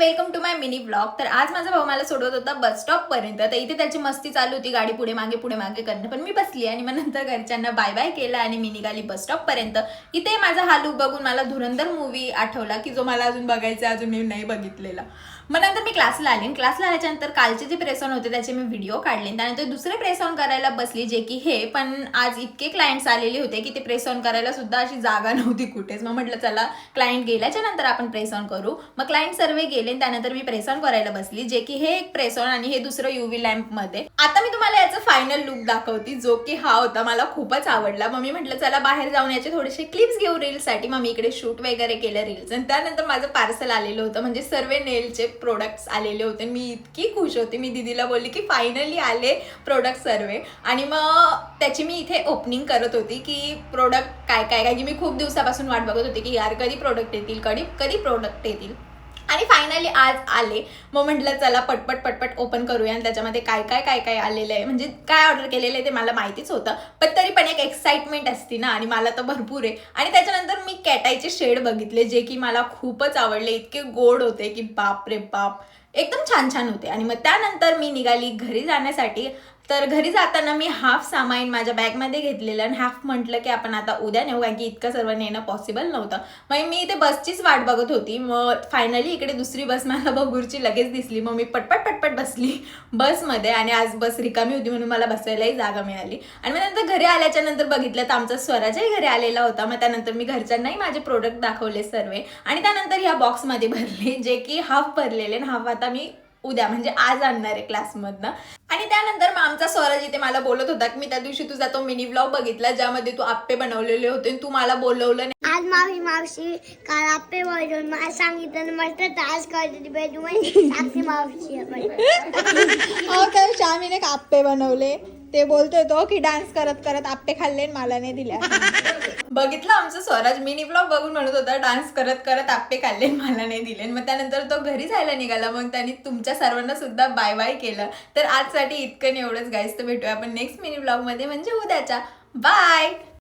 Welcome to my mini blog. तर आज माझा भाऊ मला सोडवत होता बस स्टॉप पर्यंत। तर इथे त्याची मस्ती चालू होती, गाडी पुढे मागे करणं, पण मी बसली आणि मग नंतर घरच्यांना बाय बाय केलं आणि मी निघाली बस स्टॉप पर्यंत। इथे माझा हा लुक बघून मला धुरंधर मूवी आठवला की जो मला अजून बघायचा, अजून मी नाही बघितलेला। मग नंतर मी क्लासला आली, क्लासला आल्याच्यानंतर कालचे जे प्रेस ऑन होते त्याचे मी व्हिडिओ काढले, त्यानंतर दुसरे प्रेस ऑन करायला बसली, जे की हे पण आज इतके क्लायंट्स आलेले होते की ते प्रेस ऑन करायला सुद्धा अशी जागा नव्हती कुठेच। मग म्हटलं चला क्लायंट गेल्याच्या नंतर आपण प्रेस ऑन करू। मग क्लायंट सर्वे गेले, त्यानंतर मी प्रेस ऑन करायला बसली, जे की हे एक प्रेस ऑन आणि हे दुसरं यूव्ही लॅम्प मध्ये। आता मी तुम्हाला याचा फायनल लुक दाखवते, जो की हा होता, मला खूपच आवडला। मग मी म्हटलं चला बाहेर जाऊन याचे थोडेसे क्लिप्स घेऊ रील्स साठी। मग मी इकडे शूट वगैरे केलं रील्स, आणि त्यानंतर माझं पार्सल आलेलं होतं, म्हणजे सर्व नेलचे प्रोडक्ट्स आलेले होते। मी इतकी खुश होते, मी दीदीला बोलली की फायनली आले प्रोडक्ट सर्वे। आणि मग त्याची मी इथे ओपनिंग करत होती की प्रोडक्ट काय काय काय की मी खूप दिवसापासून वाट बघत होते की यार कधी प्रोडक्ट येतील, कधी प्रोडक्ट येतील, आणि फायनली आज आले। मग म्हटलं चला पटपट ओपन करूया आणि त्याच्यामध्ये काय काय आलेलं आहे, म्हणजे काय ऑर्डर केलेलं आहे ते मला माहितीच होतं, पण तरी पण एक एक्साइटमेंट असते ना, आणि मला तर भरपूर आहे। आणि त्याच्यानंतर मी कॅटाईचे शेड बघितले, जे की मला खूपच आवडले, इतके गोड होते की बाप रे बाप, एकदम छान होते। आणि मग त्यानंतर मी निघाली घरी जाण्यासाठी। तर घरी जाताना मी हाफ सामान माझ्या बॅगमध्ये घेतलेलं आणि हाफ म्हटलं की आपण आता उद्या नेऊ, कारण की इतकं सर्व नेणं पॉसिबल नव्हतं। मग मी इथे बसचीच वाट बघत होती। मग फायनली इकडे दुसरी बस मला बघूरची लगेच दिसली। मग मी पटपट बसली बसमध्ये, आणि आज बस रिकामी होती म्हणून मला बसायलाही जागा मिळाली। आणि मग नंतर घरी आल्याच्या नंतर बघितलं तर आमचा स्वराजही घरी आलेला होता। मग त्यानंतर मी घरच्यांनाही माझे प्रोडक्ट दाखवले सर्व, आणि त्यानंतर ह्या बॉक्समध्ये भरले, जे की हाफ भरलेले, आणि हाफ आता मी उद्या म्हणजे आज आणणार आहे क्लासमधनं। आणि त्यानंतर मग आमचा स्वराज इथे मला बोलत होता की मी त्या दिवशी तुझा तो मिनी व्लॉग बघितला, ज्यामध्ये तू आप्पे बनवलेले होते, तू मला बोलवलं नाही। आज मावशी काल आप्पे बनवून मला सांगितलं, मस्त डान्स करते बेडरूम साक्षी मावशी काय शामीने आप्पे बनवले ते बोलतोय तो की डान्स करत आप्पे खाल्ले मला नाही दिल्या। बघितलं आमचं स्वराज मिनी व्लॉग बघून म्हणत होता डान्स करत आप्पे खाल्ले मला नाही दिले। मग त्यानंतर तो घरी जायला निघाला। मग त्यांनी तुमच्या सर्वांना सुद्धा बाय बाय केलं। तर आजसाठी इतकं एवढंच गाईस, तर भेटूया आपण नेक्स्ट मिनी व्लॉग मध्ये, म्हणजे उद्याच्या। बाय।